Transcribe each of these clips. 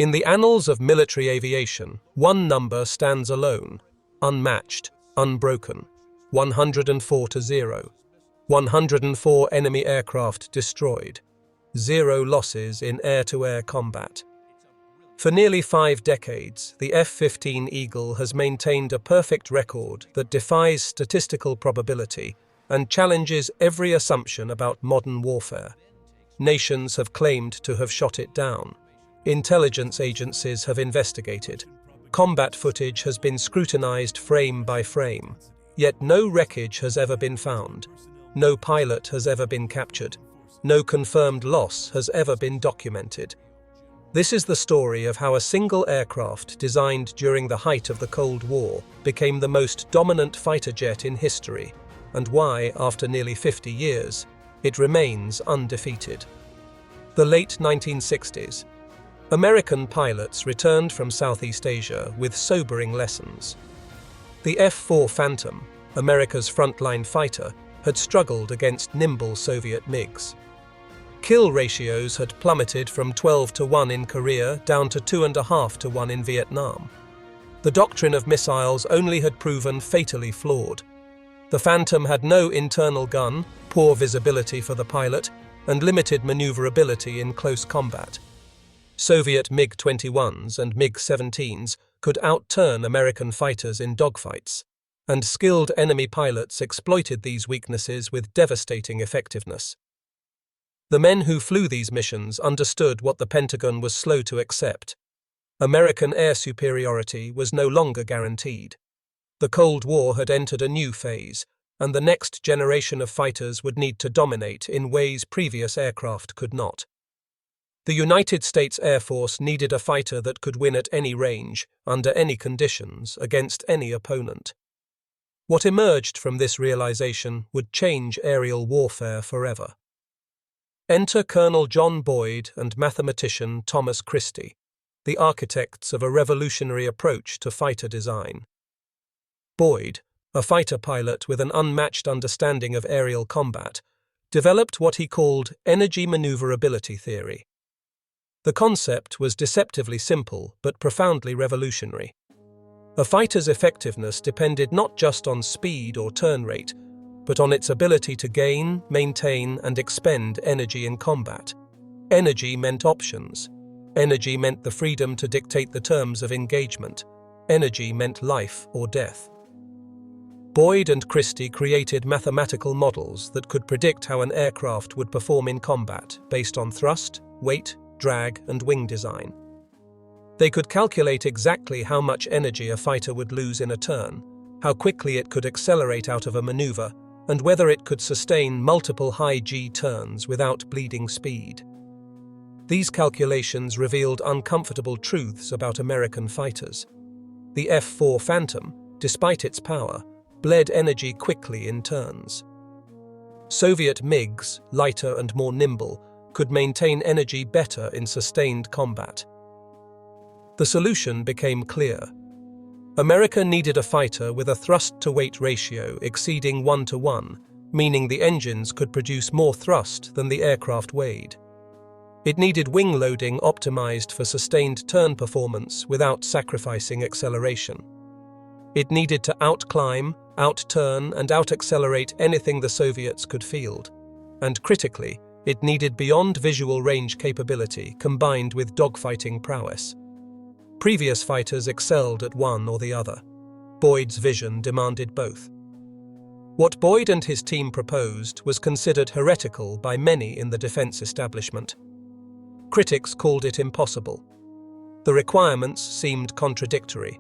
In the annals of military aviation, one number stands alone, unmatched, unbroken: 104-0. 104 enemy aircraft destroyed, 0 losses in air-to-air combat. For nearly 5 decades, the F-15 Eagle has maintained a perfect record that defies statistical probability and challenges every assumption about modern warfare. Nations have claimed to have shot it down. Intelligence agencies have investigated. Combat footage has been scrutinized frame by frame. Yet no wreckage has ever been found. No pilot has ever been captured. No confirmed loss has ever been documented. This is the story of how a single aircraft designed during the height of the Cold War became the most dominant fighter jet in history, and why, after nearly 50 years, it remains undefeated. The late 1960s. American pilots returned from Southeast Asia with sobering lessons. The F-4 Phantom, America's frontline fighter, had struggled against nimble Soviet MiGs. Kill ratios had plummeted from 12-1 in Korea down to 2.5-1 in Vietnam. The doctrine of missiles only had proven fatally flawed. The Phantom had no internal gun, poor visibility for the pilot, and limited maneuverability in close combat. Soviet MiG-21s and MiG-17s could outturn American fighters in dogfights, and skilled enemy pilots exploited these weaknesses with devastating effectiveness. The men who flew these missions understood what the Pentagon was slow to accept. American air superiority was no longer guaranteed. The Cold War had entered a new phase, and the next generation of fighters would need to dominate in ways previous aircraft could not. The United States Air Force needed a fighter that could win at any range, under any conditions, against any opponent. What emerged from this realization would change aerial warfare forever. Enter Colonel John Boyd and mathematician Thomas Christie, the architects of a revolutionary approach to fighter design. Boyd, a fighter pilot with an unmatched understanding of aerial combat, developed what he called energy maneuverability theory. The concept was deceptively simple but profoundly revolutionary. A fighter's effectiveness depended not just on speed or turn rate, but on its ability to gain, maintain, and expend energy in combat. Energy meant options. Energy meant the freedom to dictate the terms of engagement. Energy meant life or death. Boyd and Christie created mathematical models that could predict how an aircraft would perform in combat based on thrust, weight, drag, and wing design. They could calculate exactly how much energy a fighter would lose in a turn, how quickly it could accelerate out of a maneuver, and whether it could sustain multiple high G turns without bleeding speed. These calculations revealed uncomfortable truths about American fighters. The F-4 Phantom, despite its power, bled energy quickly in turns. Soviet MiGs, lighter and more nimble, could maintain energy better in sustained combat. The solution became clear. America needed a fighter with a thrust-to-weight ratio exceeding 1-1, meaning the engines could produce more thrust than the aircraft weighed. It needed wing loading optimized for sustained turn performance without sacrificing acceleration. It needed to outclimb, outturn, and out-accelerate anything the Soviets could field. And critically, it needed beyond visual range capability combined with dogfighting prowess. Previous fighters excelled at one or the other. Boyd's vision demanded both. What Boyd and his team proposed was considered heretical by many in the defense establishment. Critics called it impossible. The requirements seemed contradictory.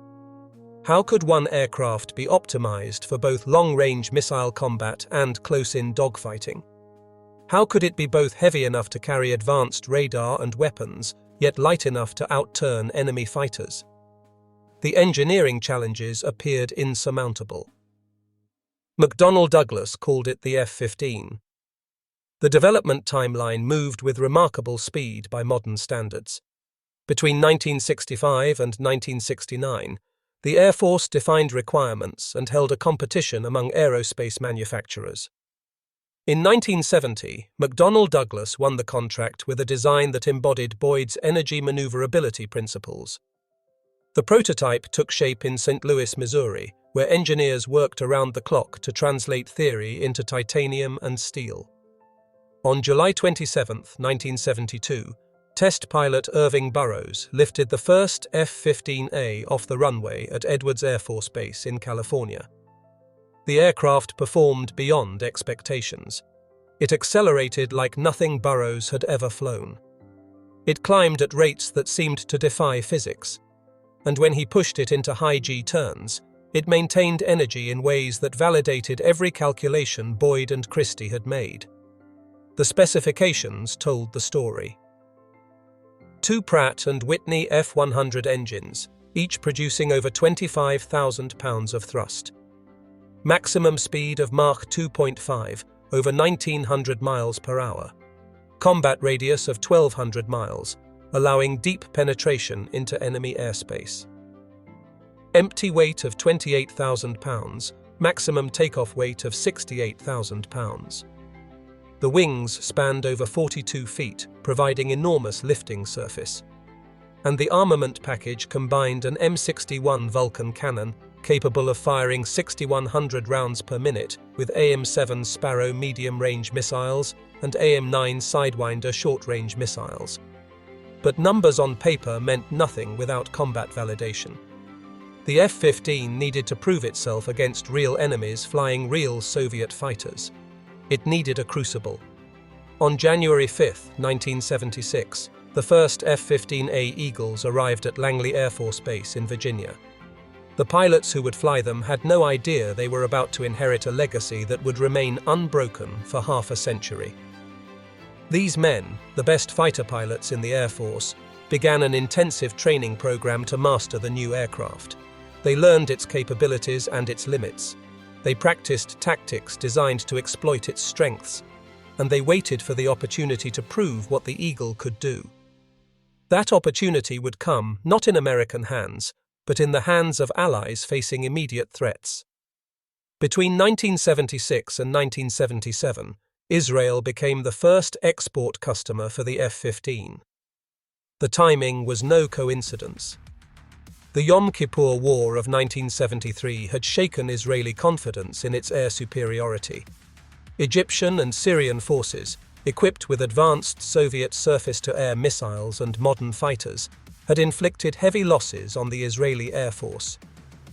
How could one aircraft be optimized for both long-range missile combat and close-in dogfighting? How could it be both heavy enough to carry advanced radar and weapons, yet light enough to outturn enemy fighters? The engineering challenges appeared insurmountable. McDonnell Douglas called it the F-15. The development timeline moved with remarkable speed by modern standards. Between 1965 and 1969, the Air Force defined requirements and held a competition among aerospace manufacturers. In 1970, McDonnell Douglas won the contract with a design that embodied Boyd's energy maneuverability principles. The prototype took shape in St. Louis, Missouri, where engineers worked around the clock to translate theory into titanium and steel. On July 27, 1972, test pilot Irving Burroughs lifted the first F-15A off the runway at Edwards Air Force Base in California. The aircraft performed beyond expectations. It accelerated like nothing Burroughs had ever flown. It climbed at rates that seemed to defy physics, and when he pushed it into high G turns, it maintained energy in ways that validated every calculation Boyd and Christie had made. The specifications told the story. 2 Pratt & Whitney F-100 engines, each producing over 25,000 pounds of thrust. Maximum speed of Mach 2.5, over 1,900 miles per hour. Combat radius of 1,200 miles, allowing deep penetration into enemy airspace. Empty weight of 28,000 pounds, maximum takeoff weight of 68,000 pounds. The wings spanned over 42 feet, providing enormous lifting surface. And the armament package combined an M61 Vulcan cannon, capable of firing 6,100 rounds per minute, with AM-7 Sparrow medium-range missiles and AM-9 Sidewinder short-range missiles. But numbers on paper meant nothing without combat validation. The F-15 needed to prove itself against real enemies flying real Soviet fighters. It needed a crucible. On January 5, 1976, the first F-15A Eagles arrived at Langley Air Force Base in Virginia. The pilots who would fly them had no idea they were about to inherit a legacy that would remain unbroken for half a century. These men, the best fighter pilots in the Air Force, began an intensive training program to master the new aircraft. They learned its capabilities and its limits. They practiced tactics designed to exploit its strengths, and they waited for the opportunity to prove what the Eagle could do. That opportunity would come not in American hands, but in the hands of allies facing immediate threats. Between 1976 and 1977, Israel became the first export customer for the F-15. The timing was no coincidence. The Yom Kippur War of 1973 had shaken Israeli confidence in its air superiority. Egyptian and Syrian forces, equipped with advanced Soviet surface-to-air missiles and modern fighters, had inflicted heavy losses on the Israeli Air Force.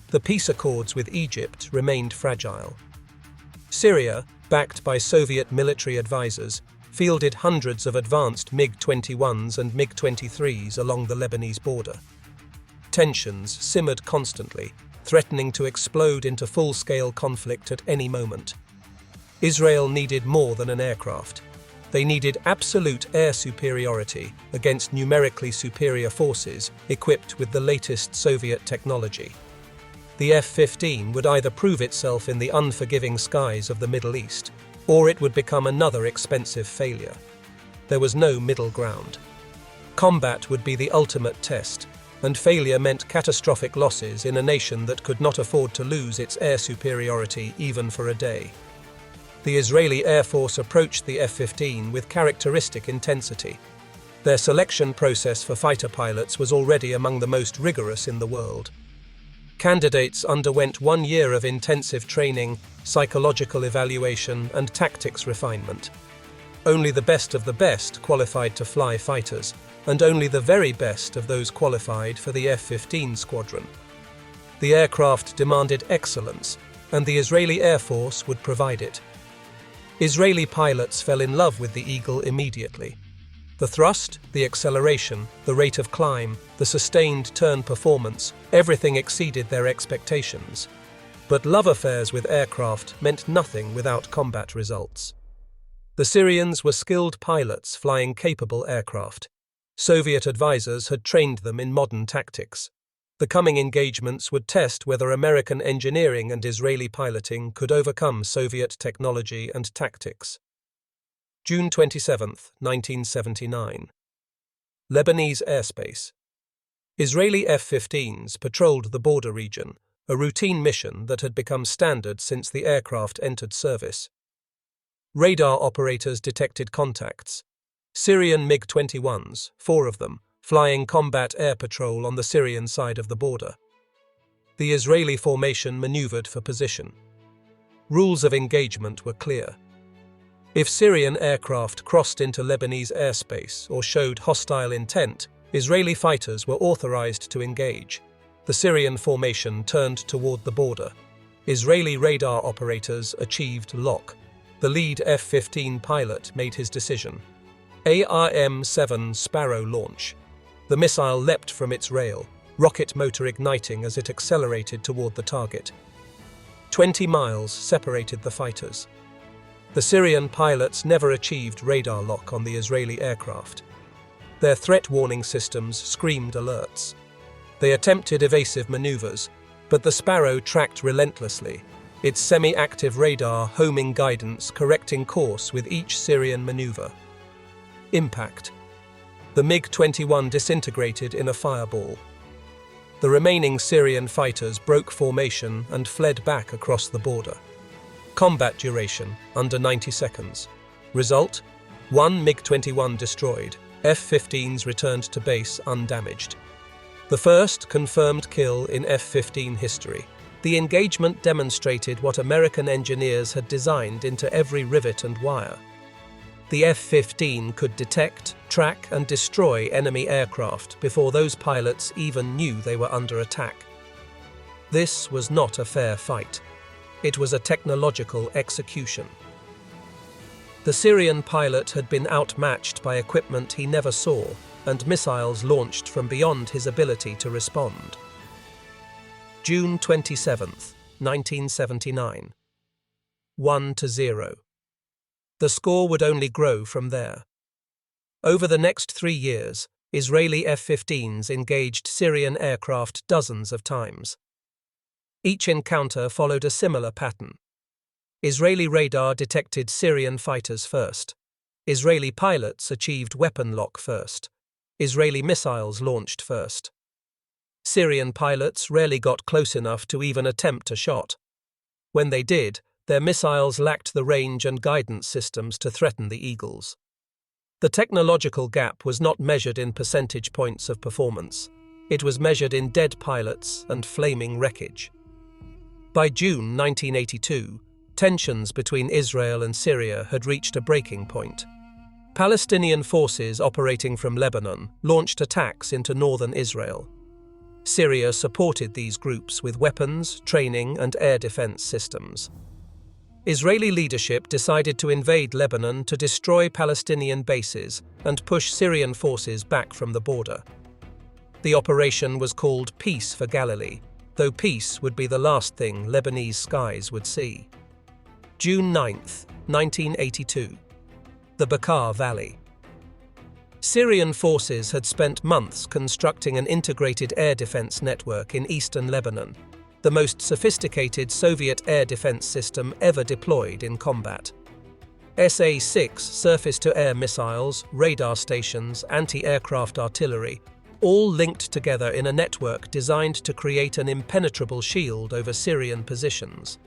The peace accords with Egypt remained fragile. Syria, backed by Soviet military advisors, fielded hundreds of advanced MiG-21s and MiG-23s along the Lebanese border. Tensions simmered constantly, threatening to explode into full-scale conflict at any moment. Israel needed more than an aircraft. They needed absolute air superiority against numerically superior forces equipped with the latest Soviet technology. The F-15 would either prove itself in the unforgiving skies of the Middle East, or it would become another expensive failure. There was no middle ground. Combat would be the ultimate test, and failure meant catastrophic losses in a nation that could not afford to lose its air superiority even for a day. The Israeli Air Force approached the F-15 with characteristic intensity. Their selection process for fighter pilots was already among the most rigorous in the world. Candidates underwent 1 year of intensive training, psychological evaluation, and tactics refinement. Only the best of the best qualified to fly fighters, and only the very best of those qualified for the F-15 squadron. The aircraft demanded excellence, and the Israeli Air Force would provide it. Israeli pilots fell in love with the Eagle immediately. The thrust, the acceleration, the rate of climb, the sustained turn performance, everything exceeded their expectations. But love affairs with aircraft meant nothing without combat results. The Syrians were skilled pilots flying capable aircraft. Soviet advisors had trained them in modern tactics. The coming engagements would test whether American engineering and Israeli piloting could overcome Soviet technology and tactics. June 27, 1979. Lebanese airspace. Israeli F-15s patrolled the border region, a routine mission that had become standard since the aircraft entered service. Radar operators detected contacts. Syrian MiG-21s, 4 of them, flying combat air patrol on the Syrian side of the border. The Israeli formation maneuvered for position. Rules of engagement were clear. If Syrian aircraft crossed into Lebanese airspace or showed hostile intent, Israeli fighters were authorized to engage. The Syrian formation turned toward the border. Israeli radar operators achieved lock. The lead F-15 pilot made his decision. ARM-7 Sparrow launch. The missile leapt from its rail, rocket motor igniting as it accelerated toward the target. 20 miles separated the fighters. The Syrian pilots never achieved radar lock on the Israeli aircraft. Their threat warning systems screamed alerts. They attempted evasive maneuvers, but the Sparrow tracked relentlessly, its semi-active radar homing guidance correcting course with each Syrian maneuver. Impact. The MiG-21 disintegrated in a fireball. The remaining Syrian fighters broke formation and fled back across the border. Combat duration, under 90 seconds. Result: 1 MiG-21 destroyed, F-15s returned to base undamaged. The first confirmed kill in F-15 history. The engagement demonstrated what American engineers had designed into every rivet and wire. The F-15 could detect, track, and destroy enemy aircraft before those pilots even knew they were under attack. This was not a fair fight. It was a technological execution. The Syrian pilot had been outmatched by equipment he never saw, and missiles launched from beyond his ability to respond. June 27, 1979. 1-0. The score would only grow from there. Over the next 3 years, Israeli F-15s engaged Syrian aircraft dozens of times. Each encounter followed a similar pattern. Israeli radar detected Syrian fighters first. Israeli pilots achieved weapon lock first. Israeli missiles launched first. Syrian pilots rarely got close enough to even attempt a shot. When they did, their missiles lacked the range and guidance systems to threaten the Eagles. The technological gap was not measured in percentage points of performance. It was measured in dead pilots and flaming wreckage. By June 1982, tensions between Israel and Syria had reached a breaking point. Palestinian forces operating from Lebanon launched attacks into northern Israel. Syria supported these groups with weapons, training, and air defense systems. Israeli leadership decided to invade Lebanon to destroy Palestinian bases and push Syrian forces back from the border. The operation was called Peace for Galilee, though peace would be the last thing Lebanese skies would see. June 9, 1982. The Bekaa Valley. Syrian forces had spent months constructing an integrated air defense network in eastern Lebanon, the most sophisticated Soviet air defense system ever deployed in combat. SA-6 surface-to-air missiles, radar stations, anti-aircraft artillery, all linked together in a network designed to create an impenetrable shield over Syrian positions.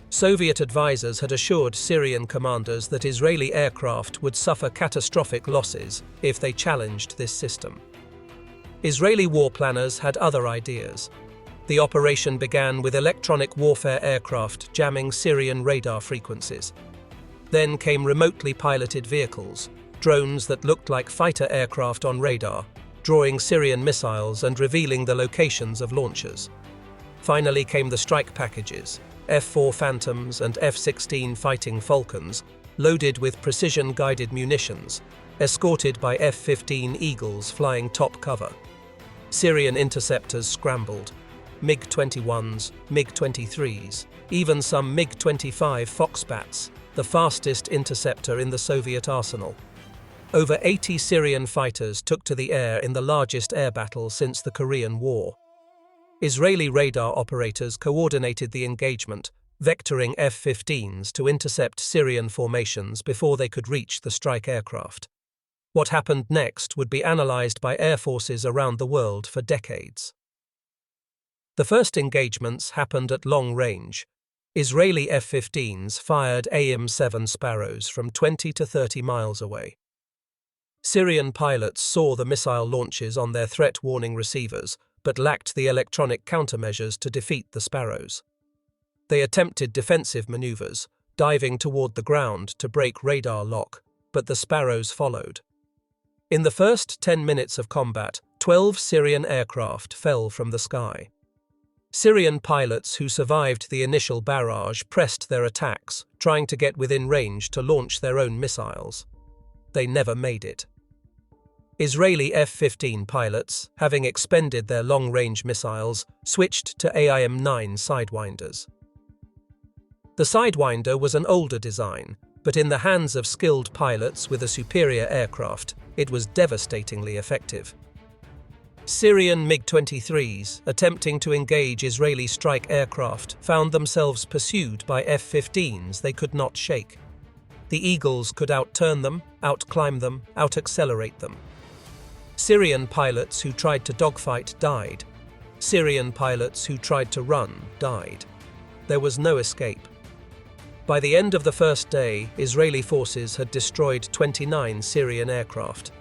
Soviet advisors had assured Syrian commanders that Israeli aircraft would suffer catastrophic losses if they challenged this system. Israeli war planners had other ideas. The operation began with electronic warfare aircraft jamming Syrian radar frequencies. Then came remotely piloted vehicles, drones that looked like fighter aircraft on radar, drawing Syrian missiles and revealing the locations of launchers. Finally came the strike packages, F-4 Phantoms and F-16 Fighting Falcons, loaded with precision-guided munitions, escorted by F-15 Eagles flying top cover. Syrian interceptors scrambled. MiG-21s, MiG-23s, even some MiG-25 Foxbats, the fastest interceptor in the Soviet arsenal. Over 80 Syrian fighters took to the air in the largest air battle since the Korean War. Israeli radar operators coordinated the engagement, vectoring F-15s to intercept Syrian formations before they could reach the strike aircraft. What happened next would be analyzed by air forces around the world for decades. The first engagements happened at long range. Israeli F-15s fired AIM-7 Sparrows from 20 to 30 miles away. Syrian pilots saw the missile launches on their threat warning receivers, but lacked the electronic countermeasures to defeat the Sparrows. They attempted defensive maneuvers, diving toward the ground to break radar lock, but the Sparrows followed. In the first 10 minutes of combat, 12 Syrian aircraft fell from the sky. Syrian pilots who survived the initial barrage pressed their attacks, trying to get within range to launch their own missiles. They never made it. Israeli F-15 pilots, having expended their long-range missiles, switched to AIM-9 Sidewinders. The Sidewinder was an older design, but in the hands of skilled pilots with a superior aircraft, it was devastatingly effective. Syrian MiG-23s, attempting to engage Israeli strike aircraft, found themselves pursued by F-15s they could not shake. The Eagles could outturn them, outclimb them, out-accelerate them. Syrian pilots who tried to dogfight died. Syrian pilots who tried to run died. There was no escape. By the end of the first day, Israeli forces had destroyed 29 Syrian aircraft.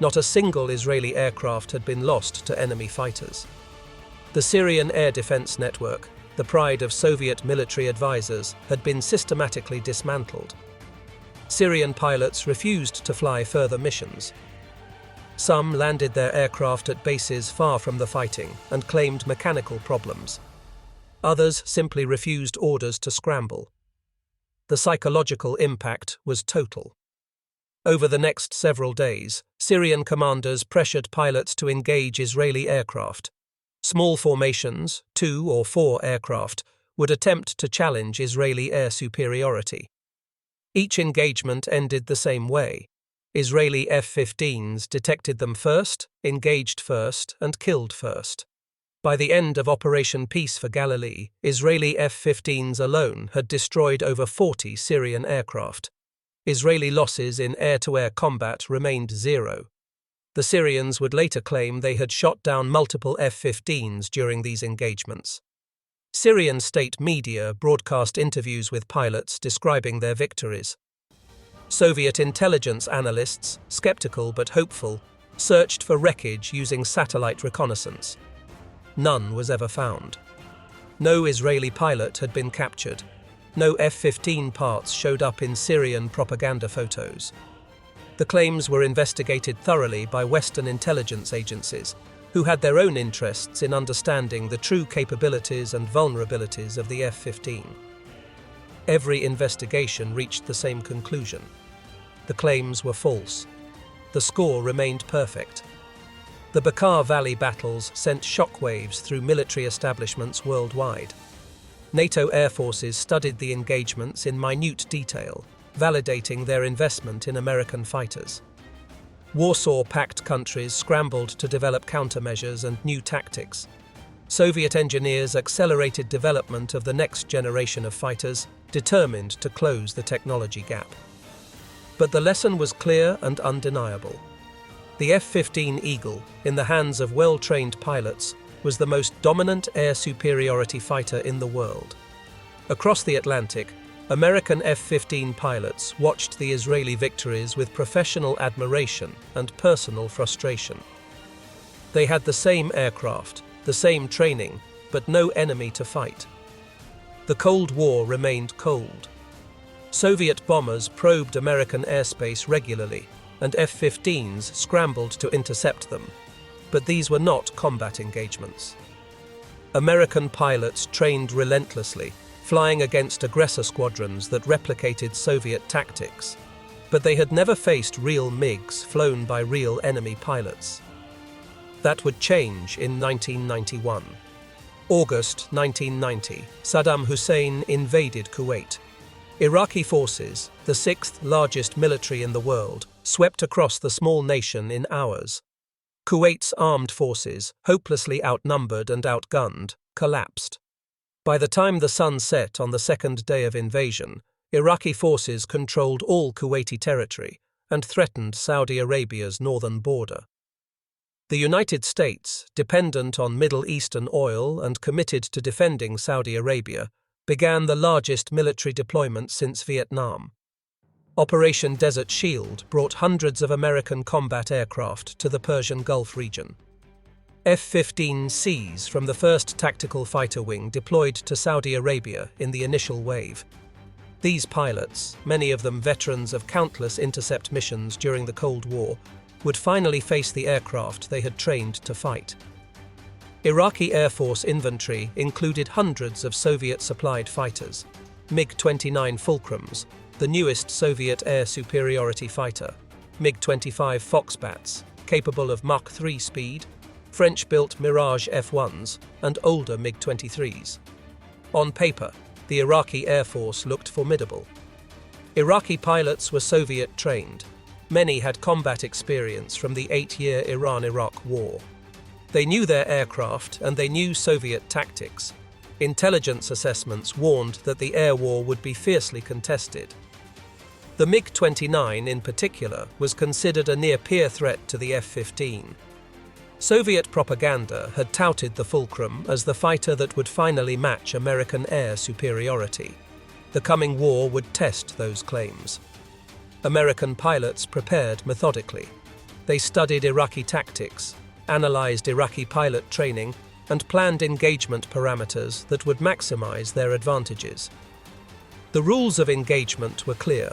Not a single Israeli aircraft had been lost to enemy fighters. The Syrian air defense network, the pride of Soviet military advisors, had been systematically dismantled. Syrian pilots refused to fly further missions. Some landed their aircraft at bases far from the fighting and claimed mechanical problems. Others simply refused orders to scramble. The psychological impact was total. Over the next several days, Syrian commanders pressured pilots to engage Israeli aircraft. Small formations, 2 or 4 aircraft, would attempt to challenge Israeli air superiority. Each engagement ended the same way. Israeli F-15s detected them first, engaged first, and killed first. By the end of Operation Peace for Galilee, Israeli F-15s alone had destroyed over 40 Syrian aircraft. Israeli losses in air-to-air combat remained 0. The Syrians would later claim they had shot down multiple F-15s during these engagements. Syrian state media broadcast interviews with pilots describing their victories. Soviet intelligence analysts, skeptical but hopeful, searched for wreckage using satellite reconnaissance. None was ever found. No Israeli pilot had been captured. No F-15 parts showed up in Syrian propaganda photos. The claims were investigated thoroughly by Western intelligence agencies, who had their own interests in understanding the true capabilities and vulnerabilities of the F-15. Every investigation reached the same conclusion. The claims were false. The score remained perfect. The Bekaa Valley battles sent shockwaves through military establishments worldwide. NATO air forces studied the engagements in minute detail, validating their investment in American fighters. Warsaw-packed countries scrambled to develop countermeasures and new tactics. Soviet engineers accelerated development of the next generation of fighters, determined to close the technology gap. But the lesson was clear and undeniable. The F-15 Eagle, in the hands of well-trained pilots, was the most dominant air superiority fighter in the world. Across the Atlantic, American F-15 pilots watched the Israeli victories with professional admiration and personal frustration. They had the same aircraft, the same training, but no enemy to fight. The Cold War remained cold. Soviet bombers probed American airspace regularly, and F-15s scrambled to intercept them. But these were not combat engagements. American pilots trained relentlessly, flying against aggressor squadrons that replicated Soviet tactics. But they had never faced real MiGs flown by real enemy pilots. That would change in 1991. August 1990, Saddam Hussein invaded Kuwait. Iraqi forces, the sixth largest military in the world, swept across the small nation in hours. Kuwait's armed forces, hopelessly outnumbered and outgunned, collapsed. By the time the sun set on the second day of invasion, Iraqi forces controlled all Kuwaiti territory and threatened Saudi Arabia's northern border. The United States, dependent on Middle Eastern oil and committed to defending Saudi Arabia, began the largest military deployment since Vietnam. Operation Desert Shield brought hundreds of American combat aircraft to the Persian Gulf region. F-15Cs from the 1st Tactical Fighter Wing deployed to Saudi Arabia in the initial wave. These pilots, many of them veterans of countless intercept missions during the Cold War, would finally face the aircraft they had trained to fight. Iraqi Air Force inventory included hundreds of Soviet-supplied fighters, MiG-29 Fulcrums, the newest Soviet air superiority fighter, MiG-25 Foxbats, capable of Mach 3 speed, French-built Mirage F-1s, and older MiG-23s. On paper, the Iraqi Air Force looked formidable. Iraqi pilots were Soviet-trained. Many had combat experience from the 8-year Iran-Iraq War. They knew their aircraft and they knew Soviet tactics. Intelligence assessments warned that the air war would be fiercely contested. The MiG-29 in particular was considered a near-peer threat to the F-15. Soviet propaganda had touted the Fulcrum as the fighter that would finally match American air superiority. The coming war would test those claims. American pilots prepared methodically. They studied Iraqi tactics, analyzed Iraqi pilot training, and planned engagement parameters that would maximize their advantages. The rules of engagement were clear.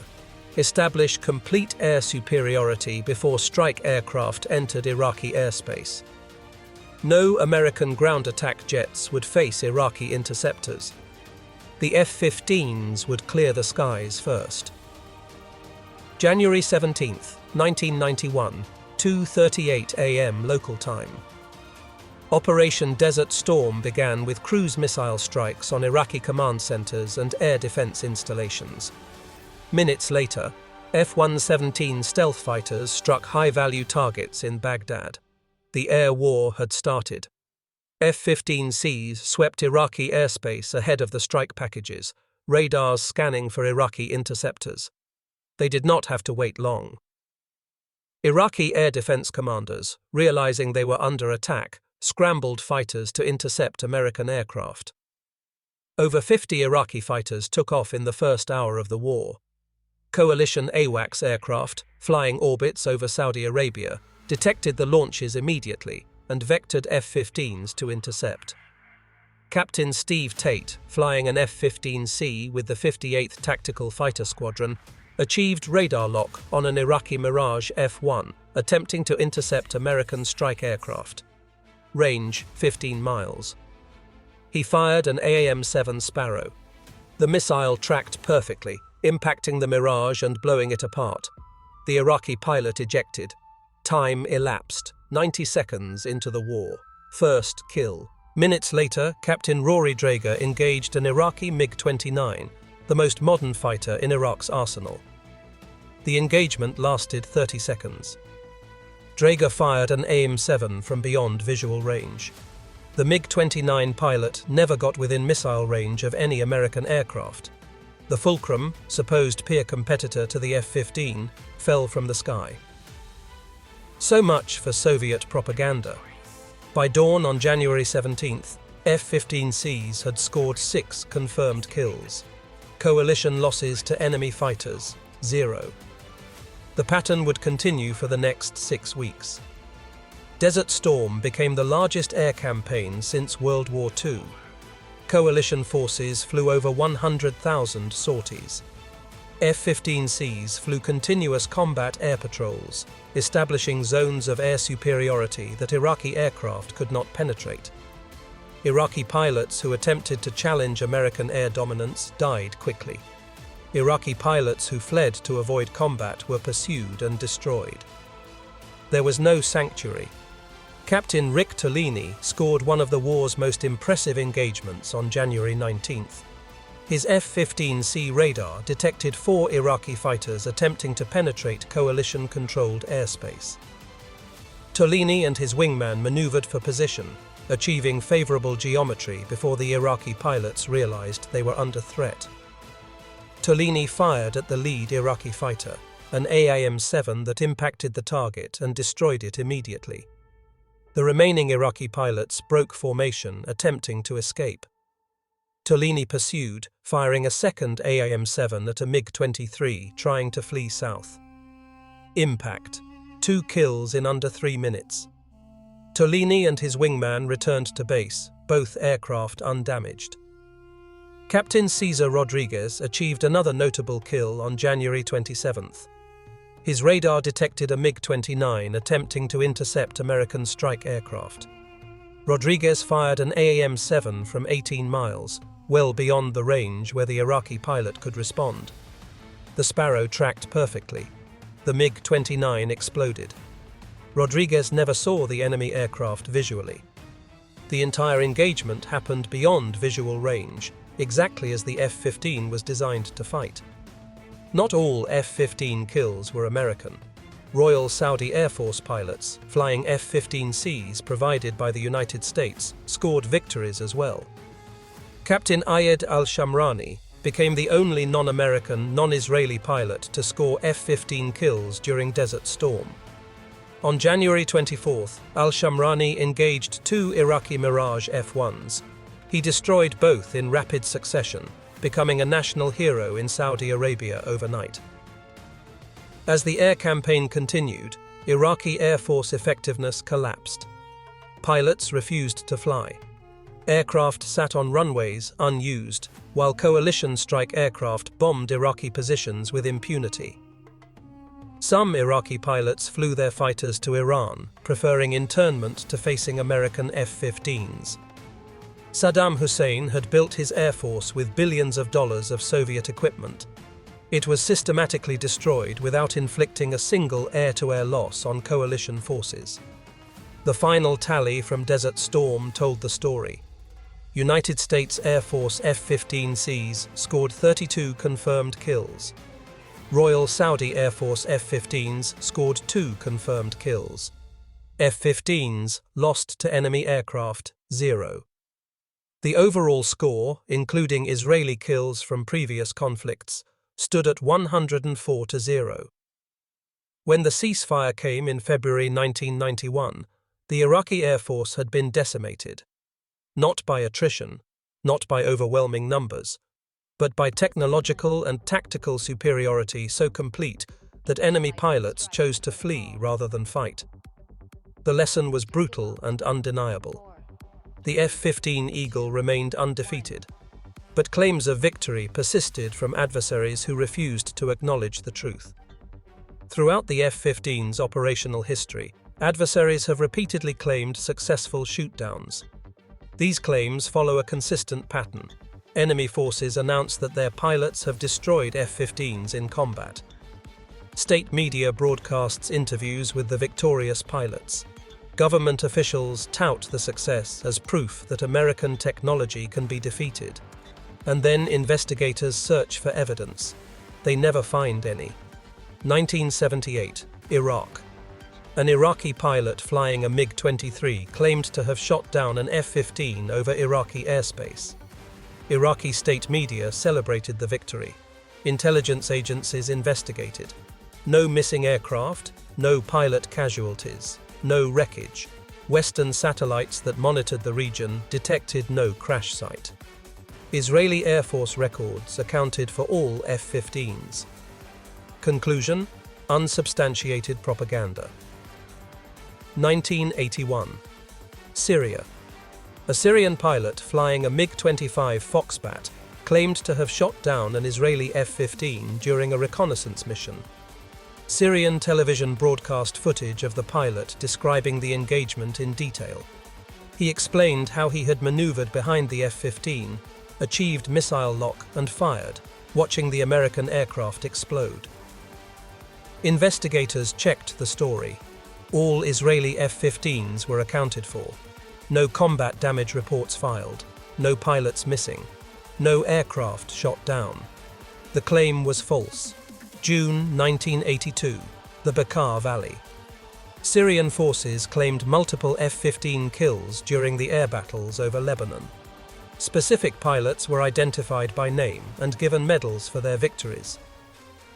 Establish complete air superiority before strike aircraft entered Iraqi airspace. No American ground attack jets would face Iraqi interceptors. The F-15s would clear the skies first. January 17, 1991, 2:38 a.m. local time. Operation Desert Storm began with cruise missile strikes on Iraqi command centers and air defense installations. Minutes later, F-117 stealth fighters struck high-value targets in Baghdad. The air war had started. F-15Cs swept Iraqi airspace ahead of the strike packages, radars scanning for Iraqi interceptors. They did not have to wait long. Iraqi air defense commanders, realizing they were under attack, scrambled fighters to intercept American aircraft. Over 50 Iraqi fighters took off in the first hour of the war. Coalition AWACS aircraft, flying orbits over Saudi Arabia, detected the launches immediately and vectored F-15s to intercept. Captain Steve Tate, flying an F-15C with the 58th Tactical Fighter Squadron, achieved radar lock on an Iraqi Mirage F-1, attempting to intercept American strike aircraft. Range 15 miles. He fired an AAM-7 Sparrow. The missile tracked perfectly, impacting the Mirage and blowing it apart. The Iraqi pilot ejected. Time elapsed, 90 seconds into the war. First kill. Minutes later, Captain Rory Drager engaged an Iraqi MiG-29, the most modern fighter in Iraq's arsenal. The engagement lasted 30 seconds. Drager fired an AIM-7 from beyond visual range. The MiG-29 pilot never got within missile range of any American aircraft. The Fulcrum, supposed peer competitor to the F-15, fell from the sky. So much for Soviet propaganda. By dawn on January 17th, F-15Cs had scored 6 confirmed kills. Coalition losses to enemy fighters, 0. The pattern would continue for the next 6 weeks. Desert Storm became the largest air campaign since World War II. Coalition forces flew over 100,000 sorties. F-15Cs flew continuous combat air patrols, establishing zones of air superiority that Iraqi aircraft could not penetrate. Iraqi pilots who attempted to challenge American air dominance died quickly. Iraqi pilots who fled to avoid combat were pursued and destroyed. There was no sanctuary. Captain Rick Tolini scored one of the war's most impressive engagements on January 19th. His F-15C radar detected 4 Iraqi fighters attempting to penetrate coalition-controlled airspace. Tolini and his wingman maneuvered for position, achieving favorable geometry before the Iraqi pilots realized they were under threat. Tolini fired at the lead Iraqi fighter, an AIM-7 that impacted the target and destroyed it immediately. The remaining Iraqi pilots broke formation, attempting to escape. Tolini pursued, firing a second AIM-7 at a MiG-23, trying to flee south. Impact: 2 kills in under 3 minutes. Tolini and his wingman returned to base, both aircraft undamaged. Captain Cesar Rodriguez achieved another notable kill on January 27th. His radar detected a MiG-29 attempting to intercept American strike aircraft. Rodriguez fired an AIM-7 from 18 miles, well beyond the range where the Iraqi pilot could respond. The Sparrow tracked perfectly. The MiG-29 exploded. Rodriguez never saw the enemy aircraft visually. The entire engagement happened beyond visual range, exactly as the F-15 was designed to fight. Not all F-15 kills were American. Royal Saudi Air Force pilots, flying F-15Cs provided by the United States, scored victories as well. Captain Ayed al-Shamrani became the only non-American, non-Israeli pilot to score F-15 kills during Desert Storm. On January 24th, al-Shamrani engaged 2 Iraqi Mirage F-1s. He destroyed both in rapid succession, becoming a national hero in Saudi Arabia overnight. As the air campaign continued, Iraqi Air Force effectiveness collapsed. Pilots refused to fly. Aircraft sat on runways unused, while coalition strike aircraft bombed Iraqi positions with impunity. Some Iraqi pilots flew their fighters to Iran, preferring internment to facing American F-15s. Saddam Hussein had built his air force with billions of dollars of Soviet equipment. It was systematically destroyed without inflicting a single air-to-air loss on coalition forces. The final tally from Desert Storm told the story. United States Air Force F-15Cs scored 32 confirmed kills. Royal Saudi Air Force F-15s scored 2 confirmed kills. F-15s lost to enemy aircraft, 0. The overall score, including Israeli kills from previous conflicts, stood at 104-0. When the ceasefire came in February 1991, the Iraqi Air Force had been decimated. Not by attrition, not by overwhelming numbers, but by technological and tactical superiority so complete that enemy pilots chose to flee rather than fight. The lesson was brutal and undeniable. The F-15 Eagle remained undefeated, but claims of victory persisted from adversaries who refused to acknowledge the truth. Throughout the F-15's operational history, adversaries have repeatedly claimed successful shootdowns. These claims follow a consistent pattern. Enemy forces announce that their pilots have destroyed F-15s in combat. State media broadcasts interviews with the victorious pilots. Government officials tout the success as proof that American technology can be defeated. And then investigators search for evidence. They never find any. 1978, Iraq. An Iraqi pilot flying a MiG-23 claimed to have shot down an F-15 over Iraqi airspace. Iraqi state media celebrated the victory. Intelligence agencies investigated. No missing aircraft, no pilot casualties, no wreckage. Western satellites that monitored the region detected no crash site. Israeli Air Force records accounted for all F-15s. Conclusion: unsubstantiated propaganda. 1981. Syria. A Syrian pilot flying a MiG-25 Foxbat claimed to have shot down an Israeli F-15 during a reconnaissance mission. Syrian television broadcast footage of the pilot describing the engagement in detail. He explained how he had maneuvered behind the F-15, achieved missile lock and fired, watching the American aircraft explode. Investigators checked the story. All Israeli F-15s were accounted for. No combat damage reports filed. No pilots missing. No aircraft shot down. The claim was false. June 1982, the Bekaa Valley. Syrian forces claimed multiple F-15 kills during the air battles over Lebanon. Specific pilots were identified by name and given medals for their victories.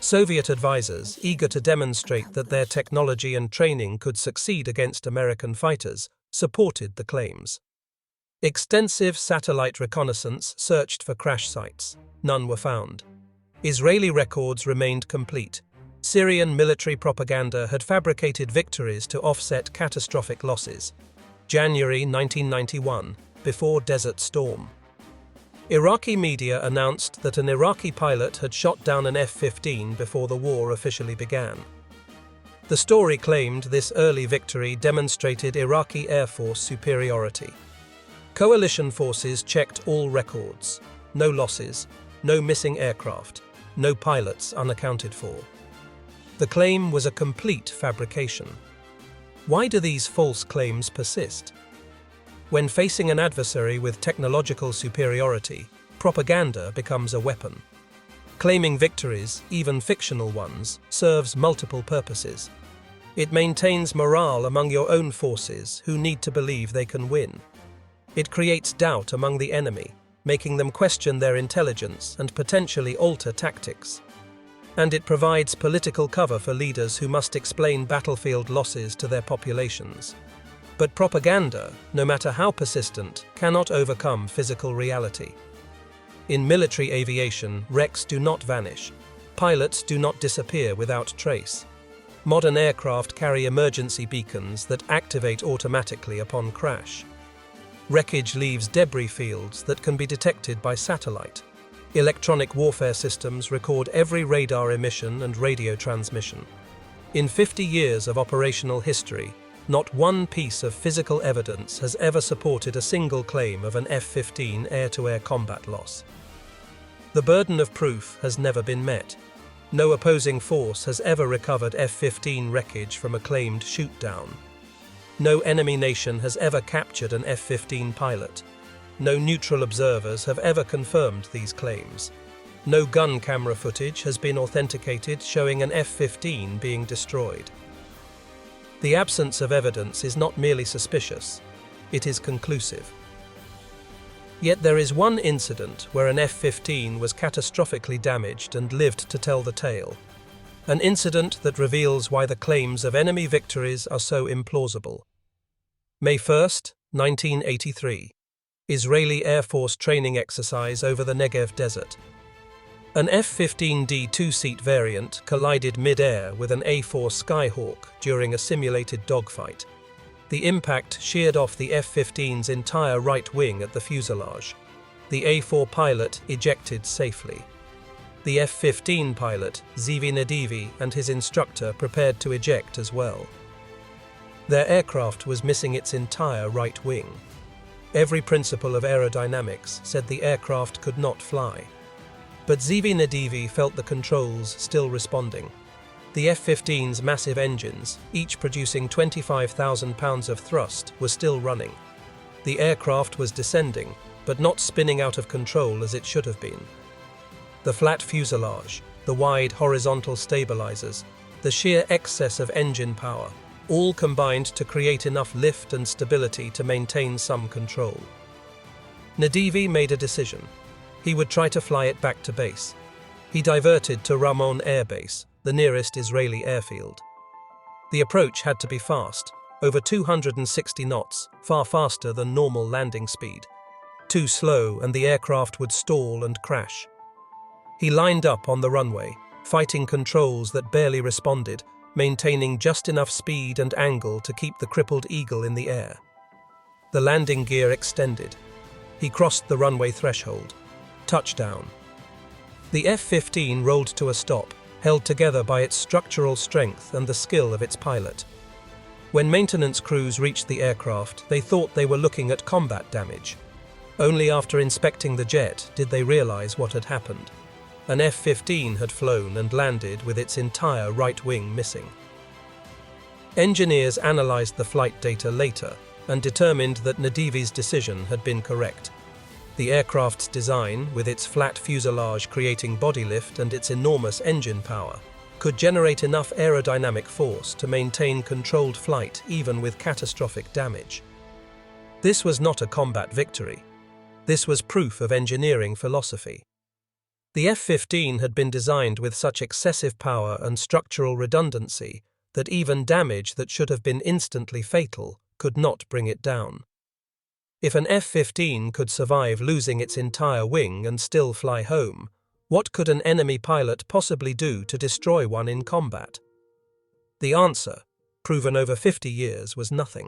Soviet advisors, eager to demonstrate that their technology and training could succeed against American fighters, supported the claims. Extensive satellite reconnaissance searched for crash sites. None were found. Israeli records remained complete. Syrian military propaganda had fabricated victories to offset catastrophic losses. January 1991, before Desert Storm. Iraqi media announced that an Iraqi pilot had shot down an F-15 before the war officially began. The story claimed this early victory demonstrated Iraqi Air Force superiority. Coalition forces checked all records. No losses, no missing aircraft, no pilots unaccounted for. The claim was a complete fabrication. Why do these false claims persist? When facing an adversary with technological superiority, propaganda becomes a weapon. Claiming victories, even fictional ones, serves multiple purposes. It maintains morale among your own forces who need to believe they can win. It creates doubt among the enemy, making them question their intelligence and potentially alter tactics. And it provides political cover for leaders who must explain battlefield losses to their populations. But propaganda, no matter how persistent, cannot overcome physical reality. In military aviation, wrecks do not vanish. Pilots do not disappear without trace. Modern aircraft carry emergency beacons that activate automatically upon crash. Wreckage leaves debris fields that can be detected by satellite. Electronic warfare systems record every radar emission and radio transmission. In 50 years of operational history, not one piece of physical evidence has ever supported a single claim of an F-15 air-to-air combat loss. The burden of proof has never been met. No opposing force has ever recovered F-15 wreckage from a claimed shoot-down. No enemy nation has ever captured an F-15 pilot. No neutral observers have ever confirmed these claims. No gun camera footage has been authenticated showing an F-15 being destroyed. The absence of evidence is not merely suspicious, it is conclusive. Yet there is one incident where an F-15 was catastrophically damaged and lived to tell the tale. An incident that reveals why the claims of enemy victories are so implausible. May 1, 1983. Israeli Air Force training exercise over the Negev Desert. An F-15D two-seat variant collided mid-air with an A-4 Skyhawk during a simulated dogfight. The impact sheared off the F-15's entire right wing at the fuselage. The A-4 pilot ejected safely. The F-15 pilot, Zivi Nedivi, and his instructor prepared to eject as well. Their aircraft was missing its entire right wing. Every principle of aerodynamics said the aircraft could not fly. But Zivi Nedivi felt the controls still responding. The F-15's massive engines, each producing 25,000 pounds of thrust, were still running. The aircraft was descending, but not spinning out of control as it should have been. The flat fuselage, the wide horizontal stabilizers, the sheer excess of engine power, all combined to create enough lift and stability to maintain some control. Nedivi made a decision. He would try to fly it back to base. He diverted to Ramon Air Base, the nearest Israeli airfield. The approach had to be fast, over 260 knots, far faster than normal landing speed. Too slow and the aircraft would stall and crash. He lined up on the runway, fighting controls that barely responded, maintaining just enough speed and angle to keep the crippled eagle in the air. The landing gear extended. He crossed the runway threshold. Touchdown. The F-15 rolled to a stop, held together by its structural strength and the skill of its pilot. When maintenance crews reached the aircraft, they thought they were looking at combat damage. Only after inspecting the jet did they realize what had happened. An F-15 had flown and landed with its entire right wing missing. Engineers analyzed the flight data later and determined that Nedivi's decision had been correct. The aircraft's design, with its flat fuselage creating body lift and its enormous engine power, could generate enough aerodynamic force to maintain controlled flight even with catastrophic damage. This was not a combat victory. This was proof of engineering philosophy. The F-15 had been designed with such excessive power and structural redundancy that even damage that should have been instantly fatal could not bring it down. If an F-15 could survive losing its entire wing and still fly home, what could an enemy pilot possibly do to destroy one in combat? The answer, proven over 50 years, was nothing.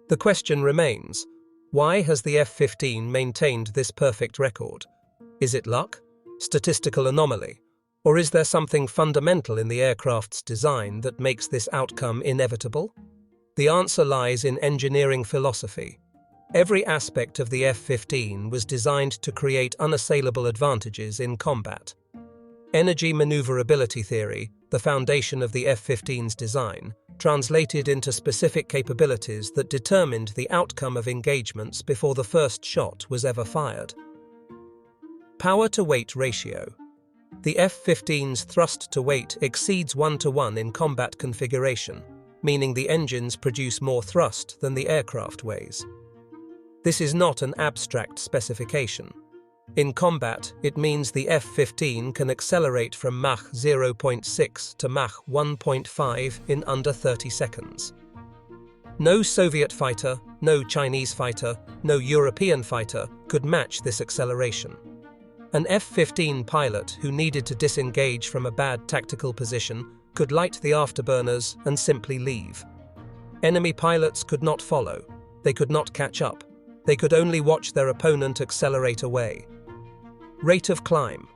The question remains, why has the F-15 maintained this perfect record? Is it luck? Statistical anomaly? Or is there something fundamental in the aircraft's design that makes this outcome inevitable? The answer lies in engineering philosophy. Every aspect of the F-15 was designed to create unassailable advantages in combat. Energy maneuverability theory, the foundation of the F-15's design, translated into specific capabilities that determined the outcome of engagements before the first shot was ever fired. Power-to-weight ratio. The F-15's thrust-to-weight exceeds 1:1 in combat configuration, meaning the engines produce more thrust than the aircraft weighs. This is not an abstract specification. In combat, it means the F-15 can accelerate from Mach 0.6 to Mach 1.5 in under 30 seconds. No Soviet fighter, no Chinese fighter, no European fighter could match this acceleration. An F-15 pilot who needed to disengage from a bad tactical position could light the afterburners and simply leave. Enemy pilots could not follow. They could not catch up. They could only watch their opponent accelerate away. Rate of climb: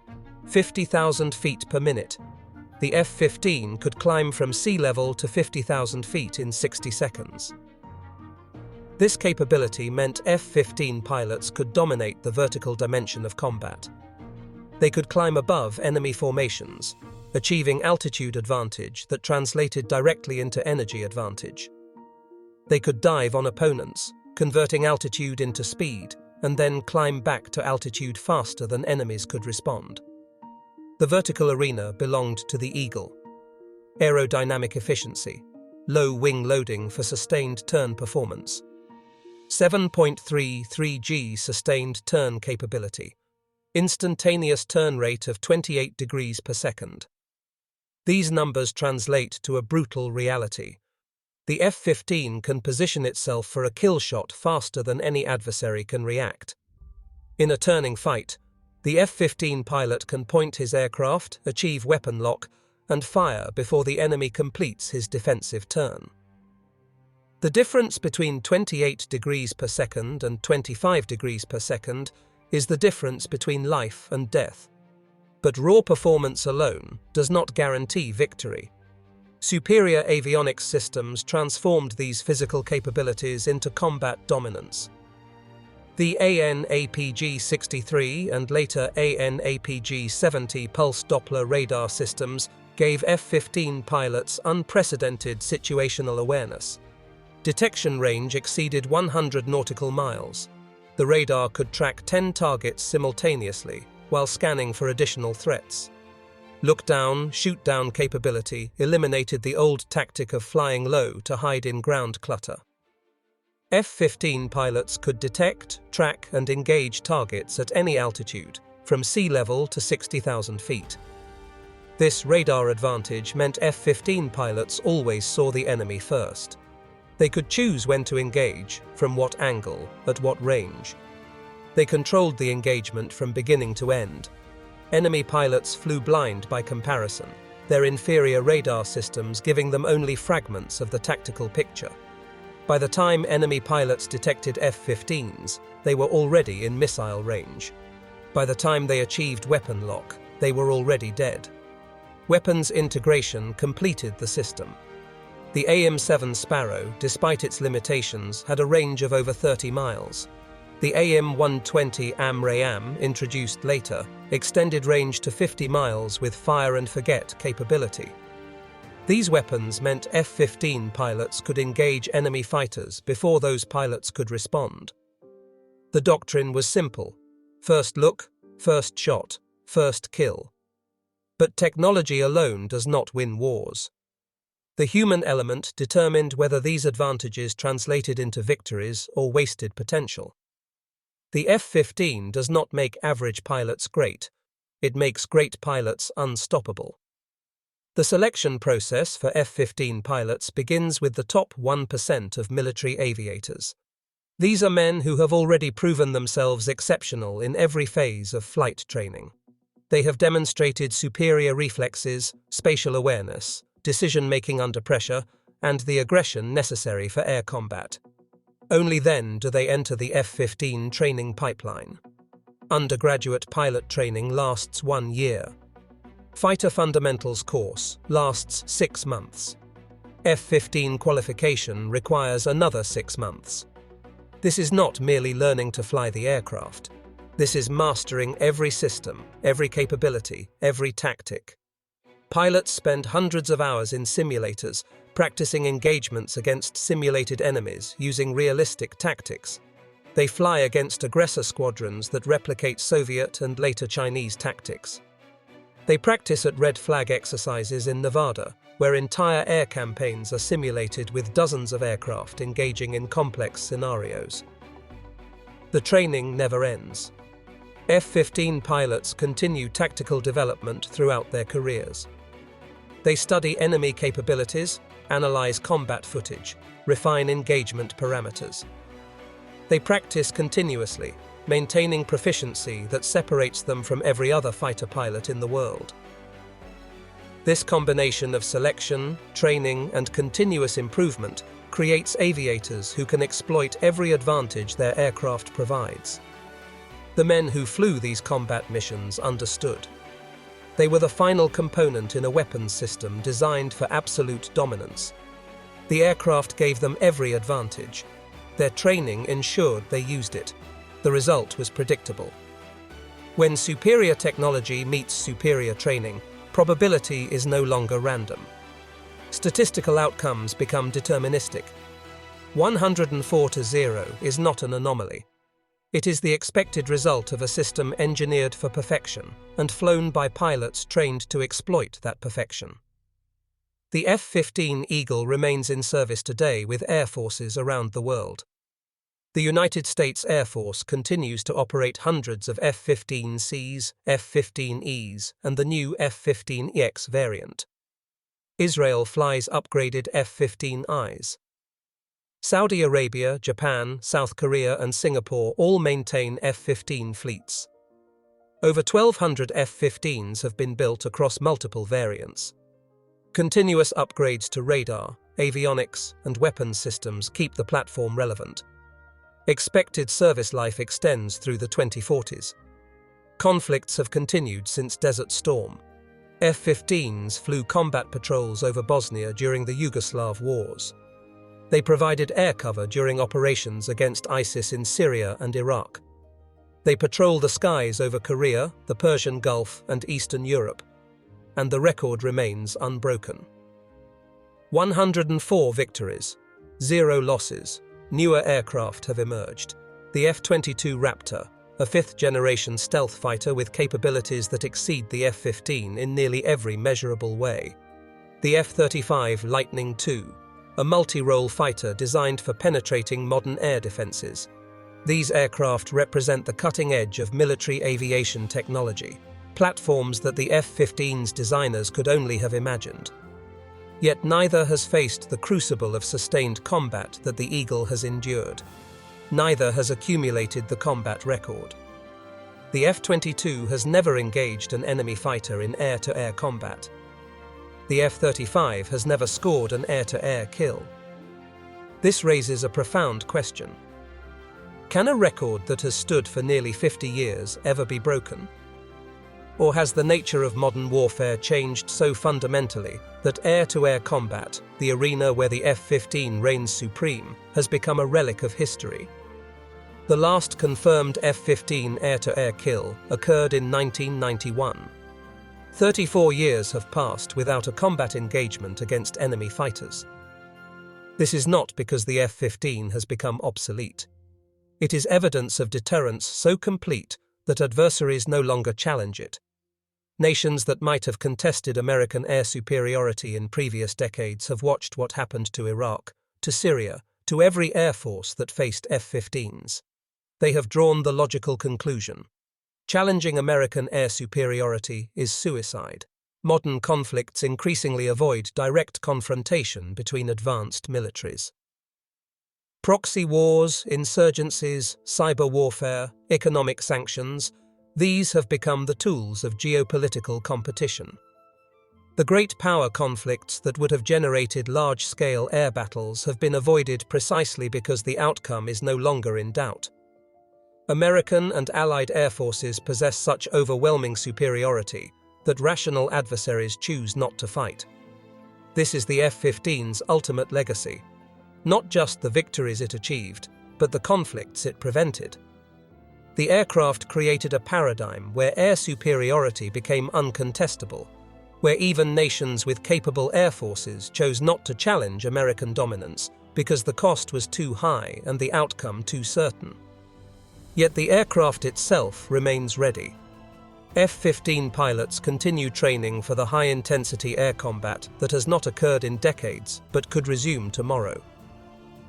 50,000 feet per minute. The F-15 could climb from sea level to 50,000 feet in 60 seconds. This capability meant F-15 pilots could dominate the vertical dimension of combat. They could climb above enemy formations, achieving altitude advantage that translated directly into energy advantage. They could dive on opponents, converting altitude into speed, and then climb back to altitude faster than enemies could respond. The vertical arena belonged to the Eagle. Aerodynamic efficiency, low wing loading for sustained turn performance. 7.33 G sustained turn capability, instantaneous turn rate of 28 degrees per second. These numbers translate to a brutal reality. The F-15 can position itself for a kill shot faster than any adversary can react. In a turning fight, the F-15 pilot can point his aircraft, achieve weapon lock, and fire before the enemy completes his defensive turn. The difference between 28 degrees per second and 25 degrees per second is the difference between life and death. But raw performance alone does not guarantee victory. Superior avionics systems transformed these physical capabilities into combat dominance. The AN/APG-63 and later AN/APG-70 pulse Doppler radar systems gave F-15 pilots unprecedented situational awareness. Detection range exceeded 100 nautical miles. The radar could track 10 targets simultaneously while scanning for additional threats. Look-down, shoot-down capability eliminated the old tactic of flying low to hide in ground clutter. F-15 pilots could detect, track, and engage targets at any altitude, from sea level to 60,000 feet. This radar advantage meant F-15 pilots always saw the enemy first. They could choose when to engage, from what angle, at what range. They controlled the engagement from beginning to end. Enemy pilots flew blind by comparison, their inferior radar systems giving them only fragments of the tactical picture. By the time enemy pilots detected F-15s, they were already in missile range. By the time they achieved weapon lock, they were already dead. Weapons integration completed the system. The AIM-7 Sparrow, despite its limitations, had a range of over 30 miles. The AIM-120 AMRAAM, introduced later, extended range to 50 miles with fire-and-forget capability. These weapons meant F-15 pilots could engage enemy fighters before those pilots could respond. The doctrine was simple: first look, first shot, first kill. But technology alone does not win wars. The human element determined whether these advantages translated into victories or wasted potential. The F-15 does not make average pilots great. It makes great pilots unstoppable. The selection process for F-15 pilots begins with the top 1% of military aviators. These are men who have already proven themselves exceptional in every phase of flight training. They have demonstrated superior reflexes, spatial awareness, decision-making under pressure, and the aggression necessary for air combat. Only then do they enter the F-15 training pipeline. Undergraduate pilot training lasts 1 year. Fighter Fundamentals course lasts 6 months. F-15 qualification requires another 6 months. This is not merely learning to fly the aircraft. This is mastering every system, every capability, every tactic. Pilots spend hundreds of hours in simulators, practicing engagements against simulated enemies using realistic tactics. They fly against aggressor squadrons that replicate Soviet and later Chinese tactics. They practice at red flag exercises in Nevada, where entire air campaigns are simulated with dozens of aircraft engaging in complex scenarios. The training never ends. F-15 pilots continue tactical development throughout their careers. They study enemy capabilities, analyze combat footage, refine engagement parameters. They practice continuously, maintaining proficiency that separates them from every other fighter pilot in the world. This combination of selection, training, and continuous improvement creates aviators who can exploit every advantage their aircraft provides. The men who flew these combat missions understood. They were the final component in a weapons system designed for absolute dominance. The aircraft gave them every advantage. Their training ensured they used it. The result was predictable. When superior technology meets superior training, probability is no longer random. Statistical outcomes become deterministic. 104-0 is not an anomaly. It is the expected result of a system engineered for perfection and flown by pilots trained to exploit that perfection. The F-15 Eagle remains in service today with air forces around the world. The United States Air Force continues to operate hundreds of F-15Cs, F-15Es, and the new F-15EX variant. Israel flies upgraded F-15Is. Saudi Arabia, Japan, South Korea, and Singapore all maintain F-15 fleets. Over 1,200 F-15s have been built across multiple variants. Continuous upgrades to radar, avionics, and weapons systems keep the platform relevant. Expected service life extends through the 2040s. Conflicts have continued since Desert Storm. F-15s flew combat patrols over Bosnia during the Yugoslav wars. They provided air cover during operations against ISIS in Syria and Iraq. They patrol the skies over Korea, the Persian Gulf, and Eastern Europe. And the record remains unbroken. 104 victories, 0 losses. Newer aircraft have emerged. The F-22 Raptor, a fifth-generation stealth fighter with capabilities that exceed the F-15 in nearly every measurable way. The F-35 Lightning II, a multi-role fighter designed for penetrating modern air defenses. These aircraft represent the cutting edge of military aviation technology, platforms that the F-15's designers could only have imagined. Yet neither has faced the crucible of sustained combat that the Eagle has endured. Neither has accumulated the combat record. The F-22 has never engaged an enemy fighter in air-to-air combat. The F-35 has never scored an air-to-air kill. This raises a profound question. Can a record that has stood for nearly 50 years ever be broken? Or has the nature of modern warfare changed so fundamentally that air-to-air combat, the arena where the F-15 reigns supreme, has become a relic of history? The last confirmed F-15 air-to-air kill occurred in 1991. 34 years have passed without a combat engagement against enemy fighters. This is not because the F-15 has become obsolete. It is evidence of deterrence so complete that adversaries no longer challenge it. Nations that might have contested American air superiority in previous decades have watched what happened to Iraq, to Syria, to every air force that faced F-15s. They have drawn the logical conclusion. Challenging American air superiority is suicide. Modern conflicts increasingly avoid direct confrontation between advanced militaries. Proxy wars, insurgencies, cyber warfare, economic sanctions, these have become the tools of geopolitical competition. The great power conflicts that would have generated large-scale air battles have been avoided precisely because the outcome is no longer in doubt. American and Allied air forces possess such overwhelming superiority that rational adversaries choose not to fight. This is the F-15's ultimate legacy. Not just the victories it achieved, but the conflicts it prevented. The aircraft created a paradigm where air superiority became uncontestable, where even nations with capable air forces chose not to challenge American dominance because the cost was too high and the outcome too certain. Yet the aircraft itself remains ready. F-15 pilots continue training for the high-intensity air combat that has not occurred in decades but could resume tomorrow.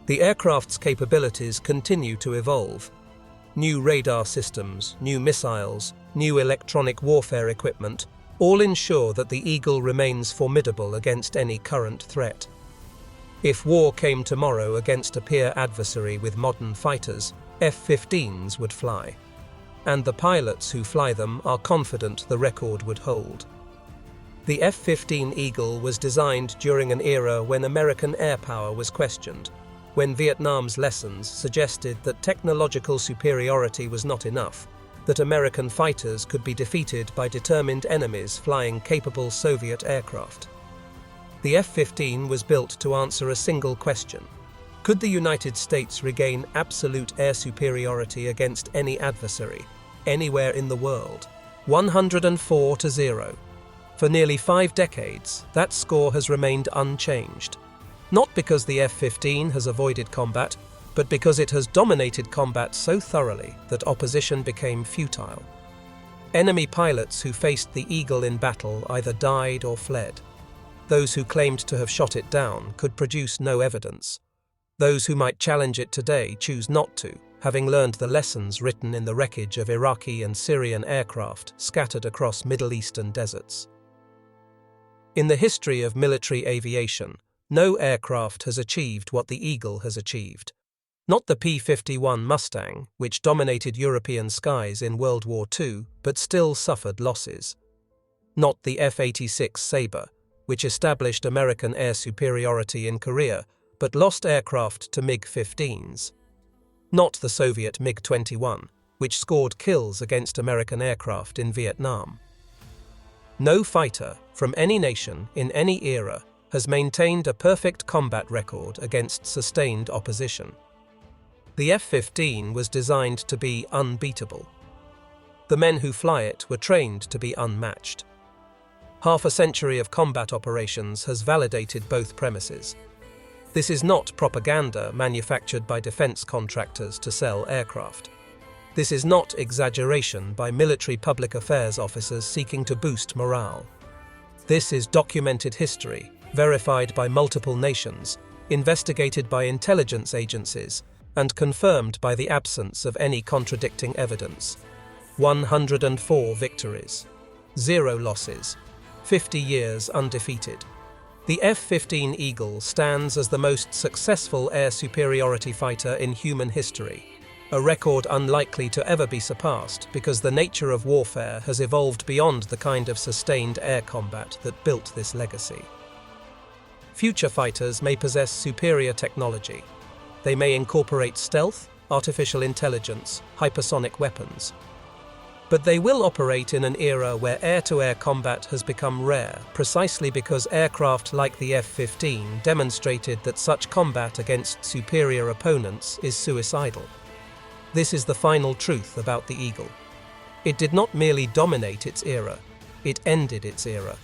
The aircraft's capabilities continue to evolve. New radar systems, new missiles, new electronic warfare equipment all ensure that the Eagle remains formidable against any current threat. If war came tomorrow against a peer adversary with modern fighters, F-15s would fly. And the pilots who fly them are confident the record would hold. The F-15 Eagle was designed during an era when American air power was questioned, when Vietnam's lessons suggested that technological superiority was not enough, that American fighters could be defeated by determined enemies flying capable Soviet aircraft. The F-15 was built to answer a single question: could the United States regain absolute air superiority against any adversary, anywhere in the world? 104-0. For nearly 5 decades, that score has remained unchanged. Not because the F-15 has avoided combat, but because it has dominated combat so thoroughly that opposition became futile. Enemy pilots who faced the Eagle in battle either died or fled. Those who claimed to have shot it down could produce no evidence. Those who might challenge it today choose not to, having learned the lessons written in the wreckage of Iraqi and Syrian aircraft scattered across Middle Eastern deserts. In the history of military aviation, no aircraft has achieved what the Eagle has achieved. Not the P-51 Mustang, which dominated European skies in World War II but still suffered losses. Not the F-86 Sabre, which established American air superiority in Korea but lost aircraft to MiG-15s. Not the Soviet MiG-21, which scored kills against American aircraft in Vietnam. No fighter from any nation in any era has maintained a perfect combat record against sustained opposition. The F-15 was designed to be unbeatable. The men who fly it were trained to be unmatched. Half a century of combat operations has validated both premises. This is not propaganda manufactured by defense contractors to sell aircraft. This is not exaggeration by military public affairs officers seeking to boost morale. This is documented history, verified by multiple nations, investigated by intelligence agencies, and confirmed by the absence of any contradicting evidence. 104 victories, 0 losses, 50 years undefeated. The F-15 Eagle stands as the most successful air superiority fighter in human history, a record unlikely to ever be surpassed because the nature of warfare has evolved beyond the kind of sustained air combat that built this legacy. Future fighters may possess superior technology. They may incorporate stealth, artificial intelligence, hypersonic weapons. But they will operate in an era where air-to-air combat has become rare, precisely because aircraft like the F-15 demonstrated that such combat against superior opponents is suicidal. This is the final truth about the Eagle. It did not merely dominate its era, it ended its era.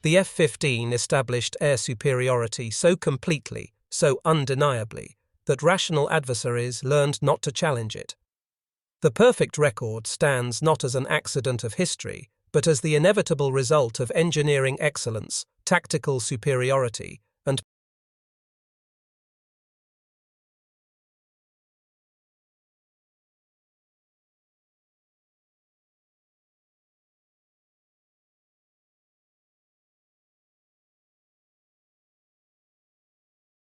The F-15 established air superiority so completely, so undeniably, that rational adversaries learned not to challenge it. The perfect record stands not as an accident of history, but as the inevitable result of engineering excellence, tactical superiority, and